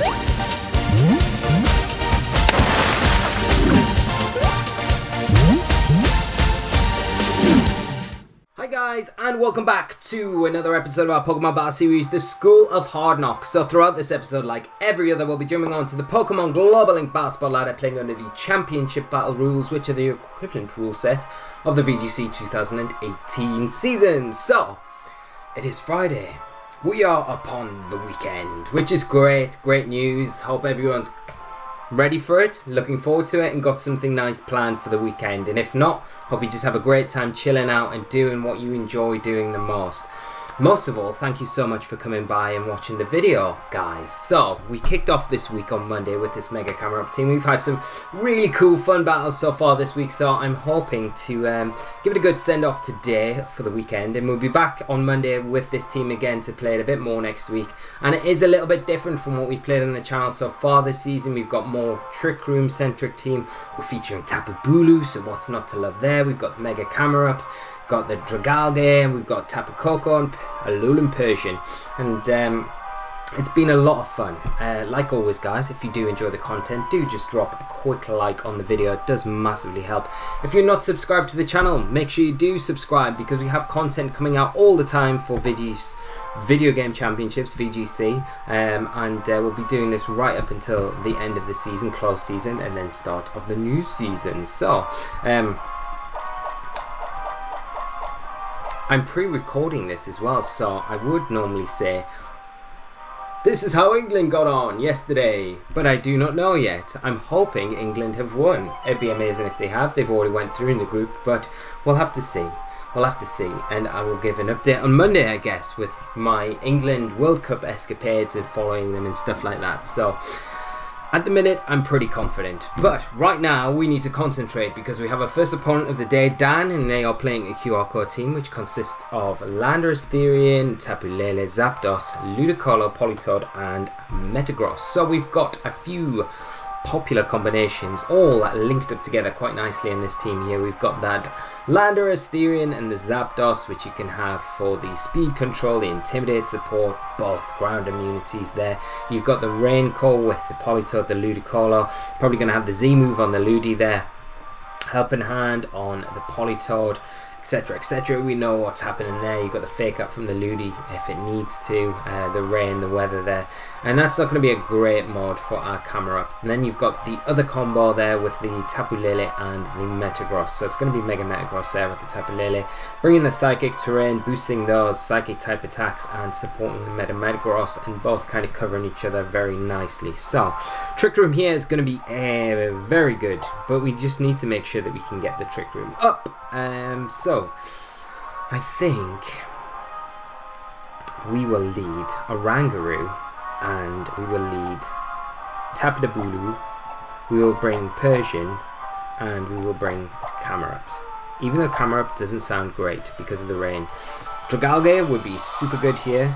Hi guys, and welcome back to another episode of our Pokemon Battle Series, the School of Hard Knocks. So throughout this episode, like every other, we'll be jumping on to the Pokemon Global Link Battle Spotlight, playing under the Championship Battle rules, which are the equivalent rule set of the VGC 2018 season. So, it is Friday. We are upon the weekend, which is great news. Hope everyone's ready for it, looking forward to it, and got something nice planned for the weekend. And if not, hope you just have a great time chilling out and doing what you enjoy doing the most. Most of all, thank you so much for coming by and watching the video, guys. So, we kicked off this week on Monday with this Mega Camerupt team. We've had some really cool, fun battles so far this week, so I'm hoping to give it a good send-off today for the weekend. And we'll be back on Monday with this team again to play it a bit more next week. And it is a little bit different from what we've played on the channel so far this season. We've got more Trick Room-centric team. We're featuring Tapu Bulu, so what's not to love there? We've got Mega Camerupt, got the Dragalge, we've got Tapu Koko and Alolan Persian, and it's been a lot of fun. Like always, guys, if you do enjoy the content, do just drop a quick like on the video. It does massively help. If you're not subscribed to the channel, make sure you do subscribe, because we have content coming out all the time for Video Game Championships, VGC, and we'll be doing this right up until the end of the season, close season, and then start of the new season. So, I'm pre-recording this as well, so I would normally say this is how England got on yesterday, but I do not know yet. I'm hoping England have won. It'd be amazing if they have. They've already went through in the group, but we'll have to see. We'll have to see, and I will give an update on Monday, I guess, with my England World Cup escapades and following them and stuff like that. So, at the minute, I'm pretty confident, but right now we need to concentrate, because we have our first opponent of the day, Dan, and they are playing a QR code team which consists of Landorus, Therian, Tapu Lele, Zapdos, Ludicolo, Politoed, and Metagross. So we've got a few popular combinations all linked up together quite nicely in this team here. We've got that Landorus, Therian, and the Zapdos, which you can have for the speed control, the intimidate support, both ground immunities there. You've got the Rain Call with the Politoed, the Ludicolo, probably going to have the Z move on the Ludi there, Helping Hand on the Politoed, etc, etc. We know what's happening there. You've got the Fake Out from the Ludi if it needs to, the rain, the weather there, and that's not going to be a great mod for our Camerupt. And then you've got the other combo there with the Tapu Lele and the Metagross, so it's going to be Mega Metagross there with the Tapu Lele, bringing the Psychic Terrain, boosting those Psychic type attacks and supporting the Metagross, and both kind of covering each other very nicely. So Trick Room here is going to be very good, but we just need to make sure that we can get the Trick Room up. So I think we will lead Oranguru, and we will lead Tapu Bulu, we will bring Persian, and we will bring Camerupt. Even though Camerupt doesn't sound great because of the rain. Dragalge would be super good here,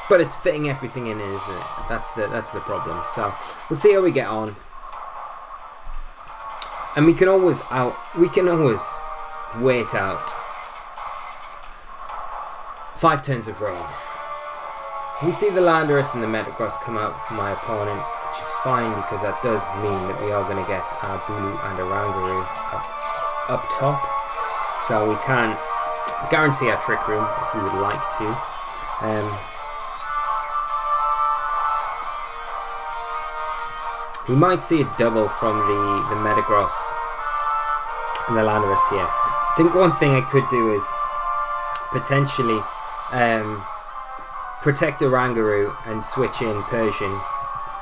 but it's fitting everything in, isn't it? That's the problem. So we'll see how we get on. And we can always wait out 5 turns of rain. We see the Landorus and the Metagross come out for my opponent, which is fine, because that does mean that we are going to get our Bulu and Oranguru up top. So we can guarantee our Trick Room if we would like to. We might see a double from the Metagross and the Landorus here. I think one thing I could do is potentially protect Oranguru and switch in Persian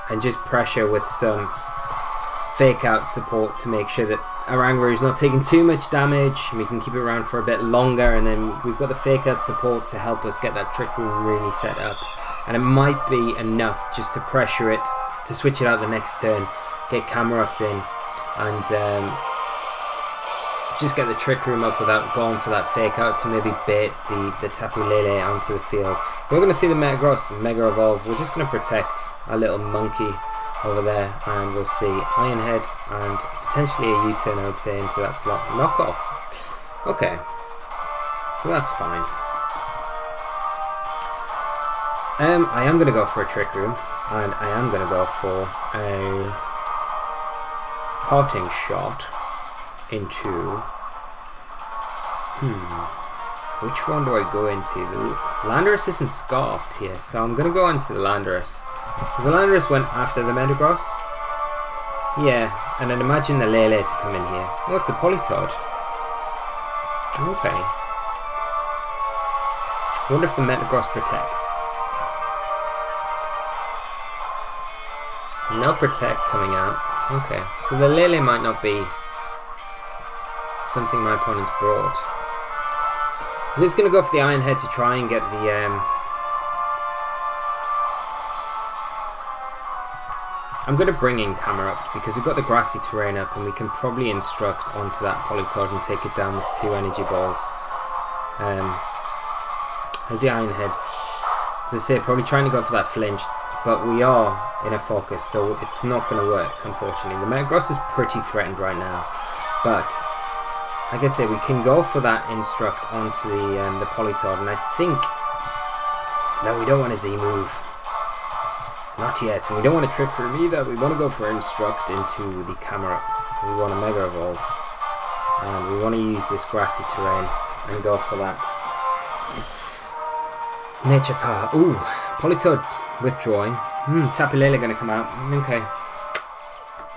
and just pressure with some Fake Out support to make sure that Oranguru is not taking too much damage, and we can keep it around for a bit longer, and then we've got the Fake Out support to help us get that Trick Room really set up. And it might be enough just to pressure it, to switch it out the next turn, get Camerupt in, and just get the Trick Room up without going for that Fake Out to maybe bait the Tapu Lele onto the field. We're going to see the Metagross Mega Evolve. We're just going to protect our little monkey over there, and we'll see Iron Head and potentially a U-turn, I would say, into that slot. Knockoff. Okay, so that's fine. I am going to go for a Trick Room. And I am going to go for a parting shot into... which one do I go into? The Landorus isn't scarfed here, so I'm going to go into the Landorus. Because the Landorus went after the Metagross. Yeah, and I'd imagine the Lele to come in here. Oh, it's a Politoed. Okay. I wonder if the Metagross protects. No protect coming out. Okay, so the Lele might not be something my opponent's brought. I'm just going to go for the Iron Head to try and get the... I'm going to bring in Camerupt because we've got the grassy terrain up and we can probably instruct onto that Politoed and take it down with 2 energy balls. There's the Iron Head. As I say, probably trying to go for that flinch, but we are in a focus, so it's not going to work, unfortunately. The Metagross is pretty threatened right now, but like I say, we can go for that instruct onto the Politoed, and I think... No, we don't want a Z move. Not yet, and we don't want to trick room either. We want to go for instruct into the Camerupt. We want to Mega Evolve, and we want to use this grassy terrain and go for that Nature Power. Ooh, Politoed withdrawing. Tapu Lele going to come out. Okay.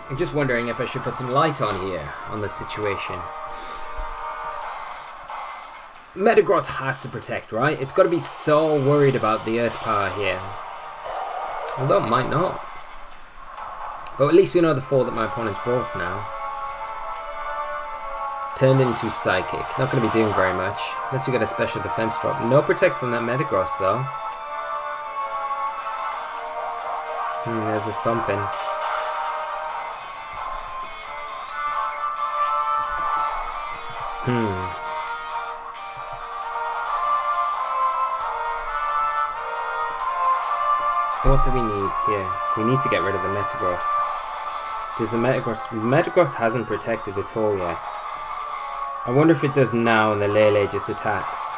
I'm just wondering if I should put some light on here on the situation. Metagross has to protect, right? It's got to be so worried about the Earth Power here. Although it might not. But at least we know the 4 that my opponent's brought now. Turned into Psychic. Not going to be doing very much. Unless we get a special defense drop. No protect from that Metagross though. There's a Stomping. What do we need here? We need to get rid of the Metagross. Does the Metagross hasn't protected at all yet. I wonder if it does now and the Lele just attacks.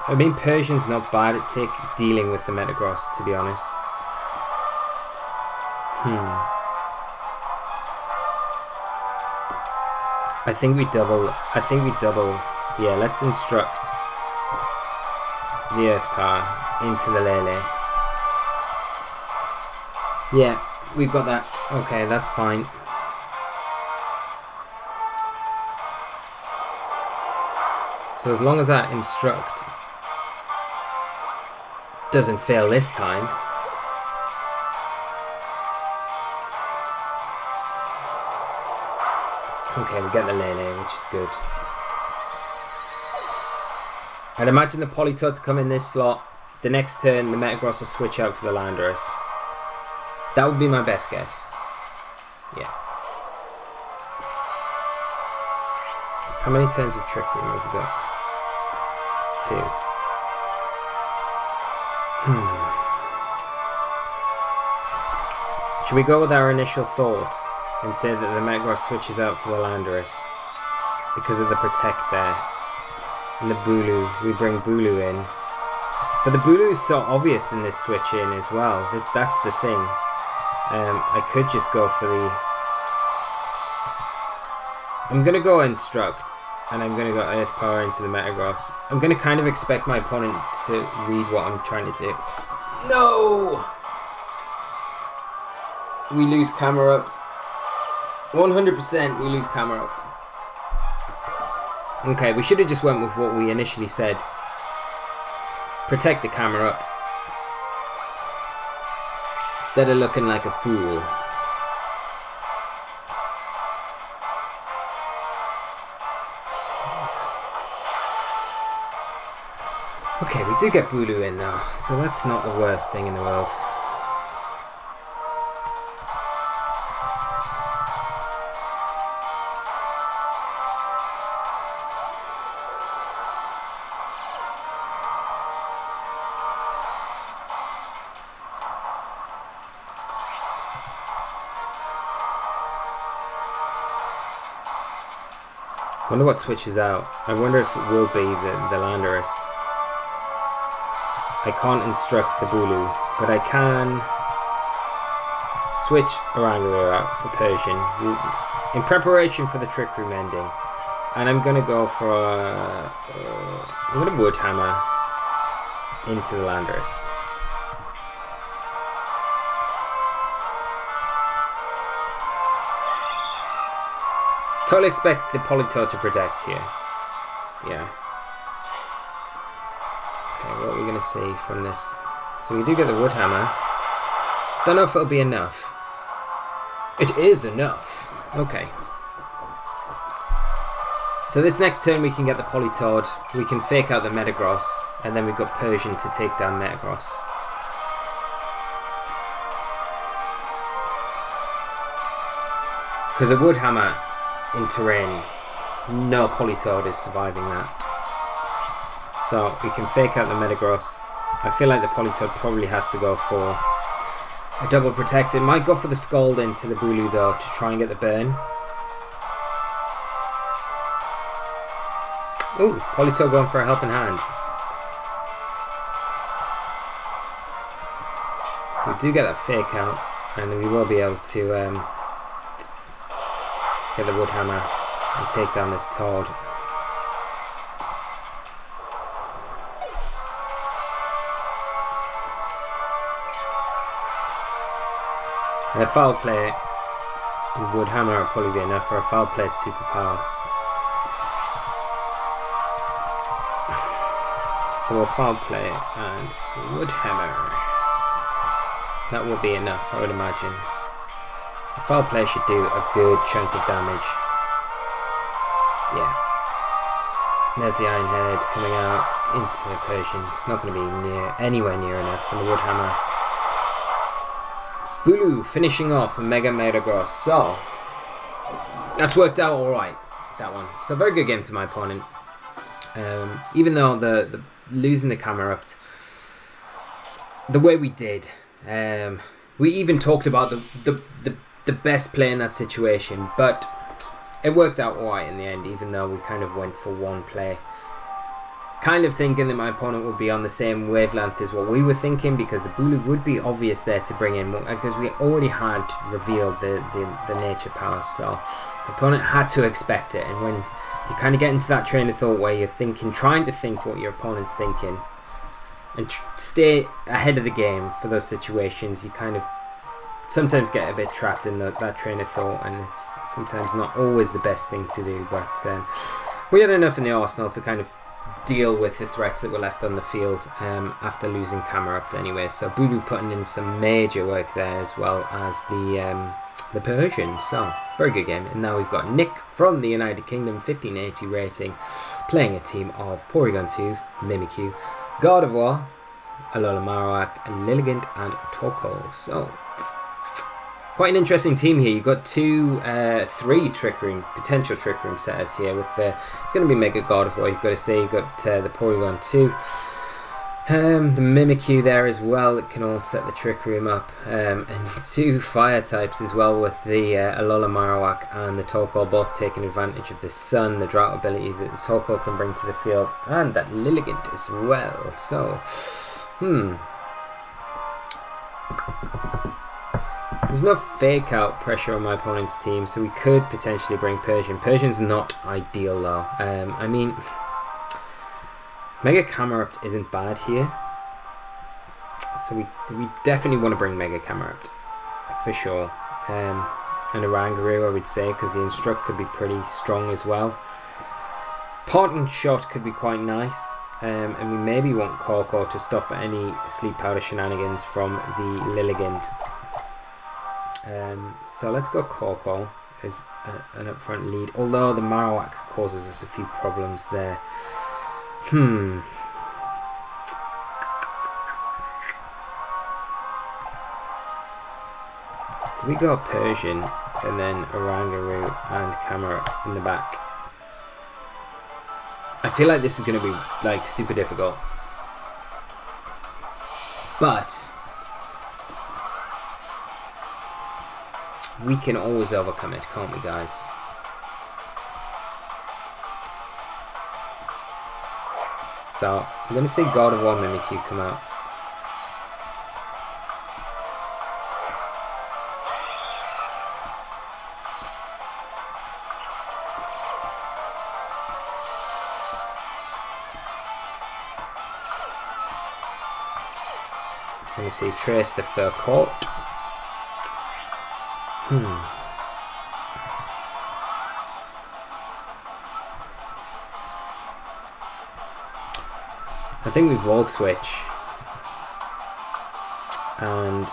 I mean, Persian's not bad at dealing with the Metagross, to be honest. I think we double. Yeah, let's instruct the Earth Power into the Lele. Yeah, we've got that. Okay, that's fine. So as long as that instruct doesn't fail this time. Okay, we get the Lele, which is good. I'd imagine the Politoed to come in this slot. The next turn, the Metagross will switch out for the Landorus. That would be my best guess. Yeah. How many turns of Trick Room have we got? 2. Should we go with our initial thought and say that the Metagross switches out for the Landorus because of the protect there? And the Bulu, we bring Bulu in. But the Bulu is so obvious in this switch in as well. That's the thing. I could just go for the... I'm going to go Instruct. And I'm going to go Earth Power into the Metagross. I'm going to kind of expect my opponent to read what I'm trying to do. No! We lose Camerupt. 100% we lose Camerupt. Okay, we should have just went with what we initially said. Protect the Camerupt. Instead of looking like a fool. Okay, we do get Bulu in now, so that's not the worst thing in the world. I wonder what switches out. I wonder if it will be the Landorus. I can't instruct the Bulu, but I can switch Orangaroo out for Persian in preparation for the Trick Room ending. And I'm going to go for I'm going to Wood Hammer into the Landorus. Totally expect the Politoed to protect here. Yeah. Okay, what are we going to see from this? So we do get the Wood Hammer. Don't know if it'll be enough. It is enough. Okay. So this next turn we can get the Politoed, we can fake out the Metagross, and then we've got Persian to take down Metagross. Because a Wood Hammer in terrain, no Politoed is surviving that. So we can fake out the Metagross. I feel like the Politoed probably has to go for a double protect. It might go for the Scald into the Bulu though to try and get the burn. Ooh, Politoed going for a helping hand. We do get that fake out, and we will be able to get the Wood Hammer and take down this Toad. And a foul play with Wood Hammer will probably be enough for a foul play superpower. So a foul play and Wood Hammer. That will be enough, I would imagine. So foul play should do a good chunk of damage. Yeah. There's the Iron Head coming out into the Persian. It's not going to be anywhere near enough for the Wood Hammer. Bulu finishing off a Mega Metagross. So that's worked out alright, that one. So very good game to my opponent. Even though the losing the Camerupt the way we did, we even talked about the best play in that situation, but it worked out alright in the end, even though we kind of went for one play. Kind of thinking that my opponent would be on the same wavelength as what we were thinking, because the Bulu would be obvious there to bring in, because we already had revealed the nature powers, so the opponent had to expect it. And when you kind of get into that train of thought where you're thinking, trying to think what your opponent's thinking and stay ahead of the game for those situations, you kind of sometimes get a bit trapped in that train of thought, and it's sometimes not always the best thing to do. But we had enough in the arsenal to kind of deal with the threats that were left on the field after losing Camerupt anyway. So Bulu putting in some major work there, as well as the Persian. So very good game. And now we've got Nick from the United Kingdom, 1580 rating, playing a team of Porygon 2, Mimikyu, Gardevoir, Alola Marowak, Lilligant and Torkoal. So quite an interesting team here. You've got three potential Trick Room setters here. With it's going to be Mega Gardevoir, you've got to say. You've got the Porygon 2, the Mimikyu there as well. It can all set the Trick Room up, and two Fire types as well, with the Alola Marowak and the Torkoal, both taking advantage of the Sun, the Drought ability that the Torkoal can bring to the field, and that Lilligant as well. So, there's no fake out pressure on my opponent's team, so we could potentially bring Persian. Persian's not ideal though. I mean, Mega Camerupt isn't bad here, so we definitely want to bring Mega Camerupt for sure. And Orangaroo, I would say, because the Instruct could be pretty strong as well. Parting Shot could be quite nice. And we maybe want Corko to stop any Sleep Powder shenanigans from the Lilligant. So let's go Corko as an upfront lead, although the Marowak causes us a few problems there. Do we go Persian and then Orangaroo and Camerupt in the back? I feel like this is going to be like super difficult, but we can always overcome it, can't we, guys? So I'm going to say God of War Mimikyu come out. Let me see, trace the fur coat. I think we Volt Switch. And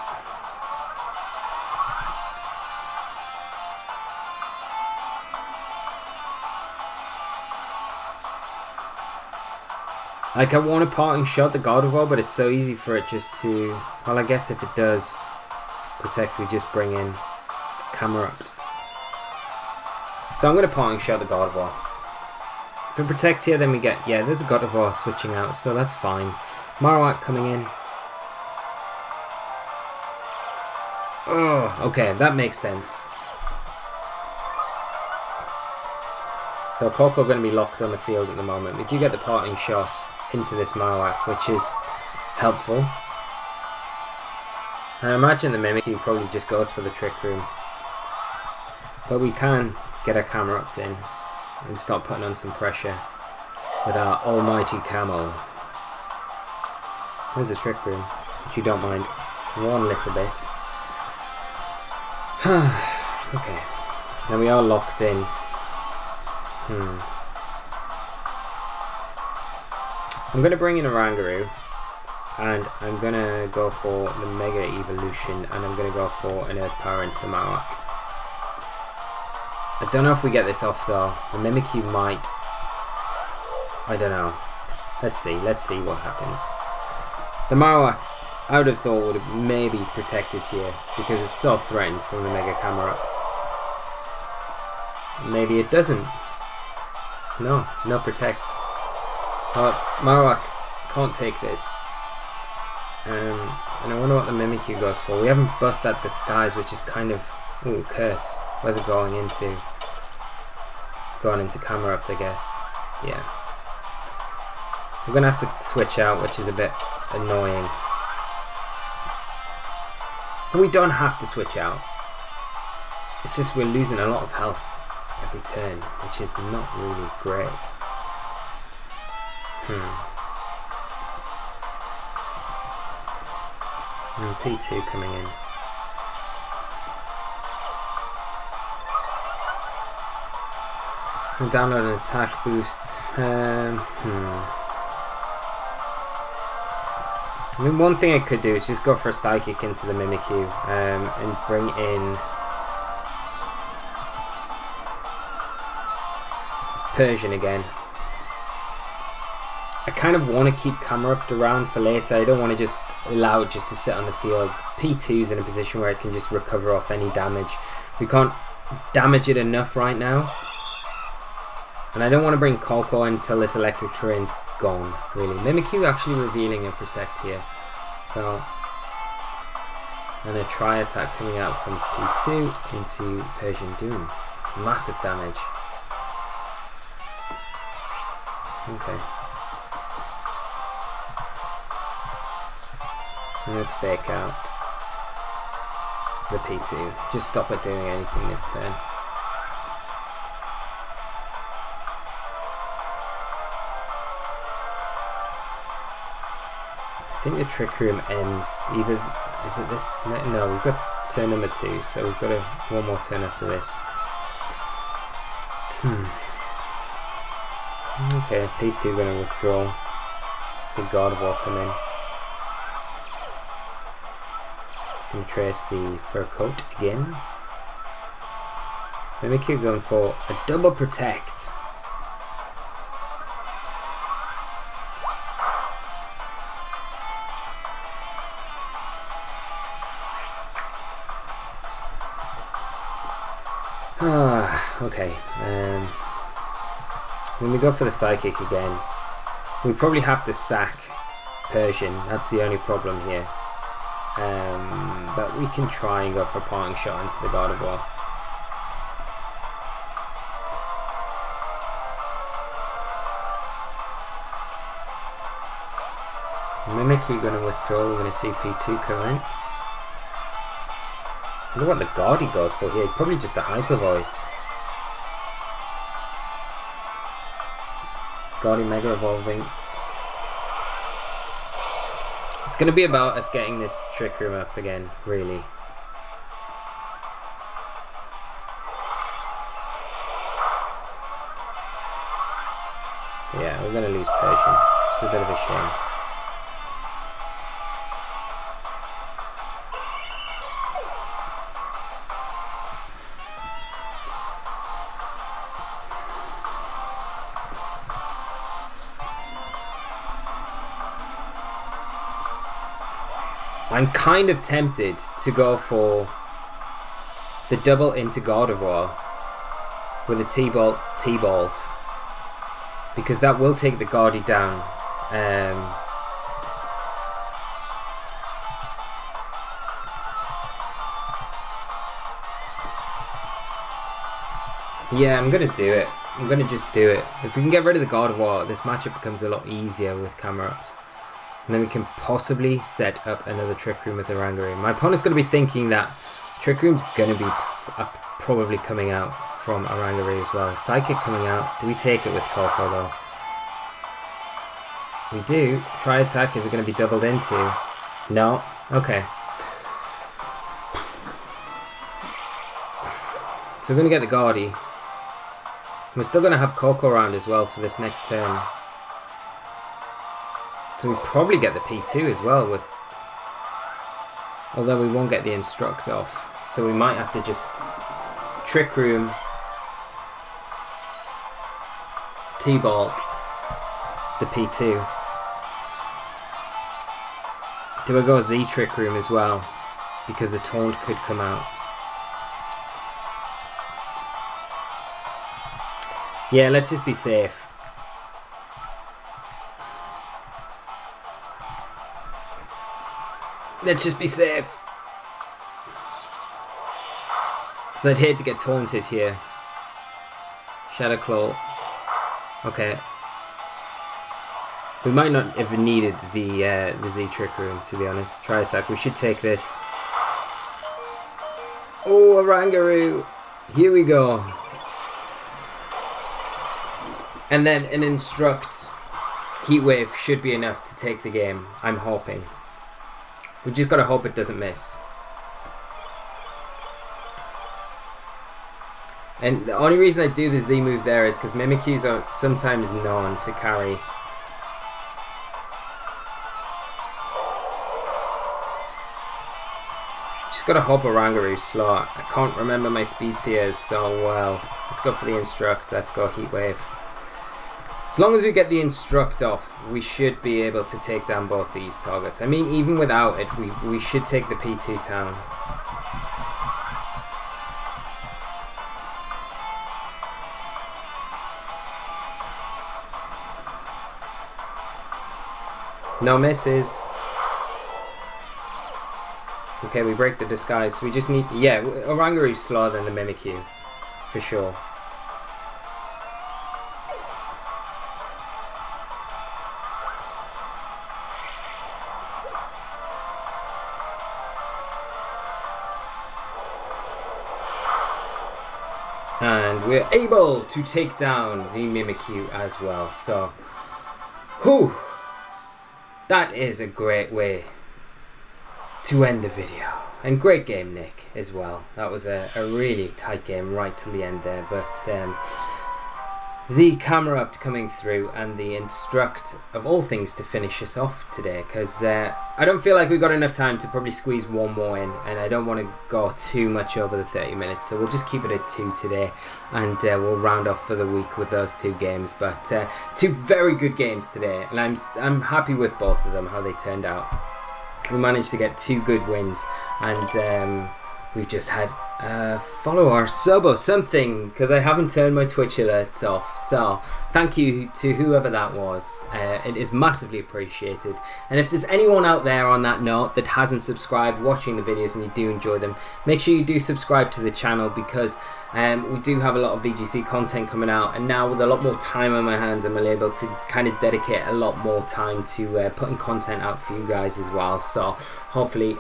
like, I want a parting shot the Gardevoir, but it's so easy for it just to, well, I guess if it does protect, we just bring in Camerupt. So I'm going to parting shot the Gardevoir. If it protects here, then we get, yeah, there's a Gardevoir switching out, so that's fine. Marowak coming in. Oh, okay, that makes sense. So Coco going to be locked on the field at the moment. We do get the parting shot into this Marowak, which is helpful. And I imagine the Mimikyu probably just goes for the Trick Room. But we can get our Camerupt in and start putting on some pressure with our almighty Camo. There's a Trick Room, if you don't mind one little bit. Okay, now we are locked in. I'm going to bring in a Rangaroo, and I'm going to go for the Mega Evolution, and I'm going to go for an Earth Power into the Marowak. I don't know if we get this off though. The Mimikyu might. I don't know. Let's see what happens. The Marowak, I would have thought, would have maybe protected here, because it's so threatened from the Mega Camerupt. Maybe it doesn't. No protect. Marowak can't take this. And I wonder what the Mimikyu goes for. We haven't bust that Disguise, which is kind of... Ooh, Curse. Where's it going into? Going into Camerupt, I guess. Yeah. We're going to have to switch out, which is a bit annoying. And we don't have to switch out. It's just we're losing a lot of health every turn, which is not really great. And P2 coming in. And download an attack boost. I mean, one thing I could do is just go for a Psychic into the Mimikyu and bring in Persian again. I kind of want to keep Camerupt around for later. I don't want to just allow it just to sit on the field. P2's in a position where it can just recover off any damage. We can't damage it enough right now. And I don't want to bring Coco until this electric terrain's gone, really. Mimikyu actually revealing a Protect here. So, and a Tri-Attack coming out from P2 into Persian Doom. Massive damage. Okay. And let's fake out the P2. Just stop it doing anything this turn. I think the Trick Room ends either, is it this? No, we've got turn number 2, so we've got one more turn after this. Okay, P2 going to withdraw. See Gardevoir come in. Can trace the fur coat again. Mimikyu going for a double protect. Okay. When we go for the Psychic again, we probably have to sack Persian. That's the only problem here. But we can try and go for a parting shot into the Gardevoir. Mimikyu going to withdraw. We're going to see P2 come in. I wonder what the Guardy goes for here. Probably just a Hyper Voice. Guardy Mega Evolving. It's going to be about us getting this Trick Room up again, really. Yeah, we're going to lose Persian. It's a bit of a shame. I'm kind of tempted to go for the double into God of War with a T-Bolt, because that will take the Guardy down. Yeah, I'm going to do it. I'm going to just do it. If we can get rid of the God of War, this matchup becomes a lot easier with Camerupt. And then we can possibly set up another Trick Room with the Oranguru. My opponent's going to be thinking that Trick Room's going to be probably coming out from Oranguru as well. Psychic coming out. Do we take it with Coco though? We do. Try attack. Is it going to be doubled into? No. Okay. So we're going to get the Guardy. We're still going to have Coco around as well for this next turn. So we probably get the P2 as well, with, although we won't get the Instruct off. So we might have to just Trick Room, T-Bolt, the P2. Do I go Z Trick Room as well? Because the Taunt could come out. Yeah, let's just be safe. Let's just be safe. So I'd hate to get taunted here. Shadow Claw. Okay. We might not have needed the Z Trick Room, to be honest. Try attack. We should take this. Oh, Oranguru. Here we go. And then an Instruct Heat Wave should be enough to take the game. I'm hoping. We just gotta hope it doesn't miss. And the only reason I do the Z move there is because Mimikyus are sometimes known to carry. Just gotta hope Oranguru's slow. I can't remember my speed tiers so well. Let's go for the Instruct. Let's go Heat Wave. As long as we get the Instruct off, we should be able to take down both these targets. I mean, even without it, we should take the P2 town. No misses. Okay, we break the disguise. We just need... Yeah, Oranguru's slower than the Mimikyu, for sure. And we're able to take down the Mimikyu as well. So, whew, that is a great way to end the video. And great game, Nick, as well. That was a really tight game right till the end there. But the Camerupt coming through and the Instruct of all things to finish us off today, because I don't feel like we got enough time to probably squeeze one more in, and I don't want to go too much over the 30 minutes, so we'll just keep it at 2 today, and we'll round off for the week with those 2 games. But 2 very good games today, and I'm happy with both of them, how they turned out. We managed to get 2 good wins, and we've just had follow our sub or something, because I haven't turned my Twitch alerts off. So thank you to whoever that was. It is massively appreciated. And if there's anyone out there on that note that hasn't subscribed, watching the videos, and you do enjoy them, make sure you do subscribe to the channel, because we do have a lot of VGC content coming out, and now with a lot more time on my hands, I'm able to kind of dedicate a lot more time to putting content out for you guys as well. So hopefully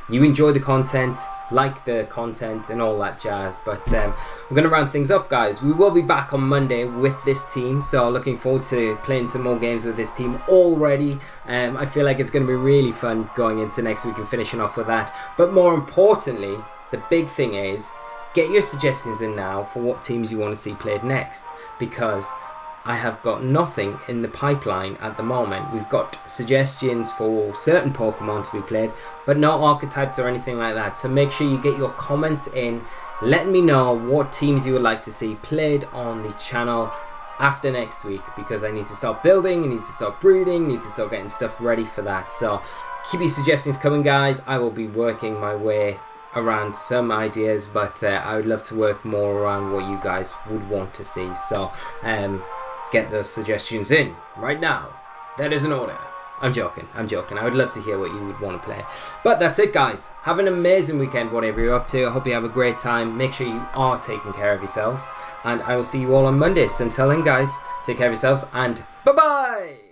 you enjoy the content, like the content and all that jazz. But we're going to round things up, guys. We will be back on Monday with this team, so looking forward to playing some more games with this team already. I feel like it's going to be really fun going into next week and finishing off with that. But more importantly, the big thing is, get your suggestions in now for what teams you want to see played next, because I have got nothing in the pipeline at the moment. We've got suggestions for certain Pokemon to be played, but no archetypes or anything like that. So make sure you get your comments in, letting me know what teams you would like to see played on the channel after next week, because I need to start building, I need to start breeding, I need to start getting stuff ready for that. So keep your suggestions coming, guys. I will be working my way around some ideas, but I would love to work more around what you guys would want to see. So get those suggestions in right now. That is an order. I'm joking. I would love to hear what you would want to play. But that's it, guys. Have an amazing weekend, whatever you're up to. I hope you have a great time. Make sure you are taking care of yourselves, and I will see you all on Mondays. Until then, guys, take care of yourselves, and bye-bye!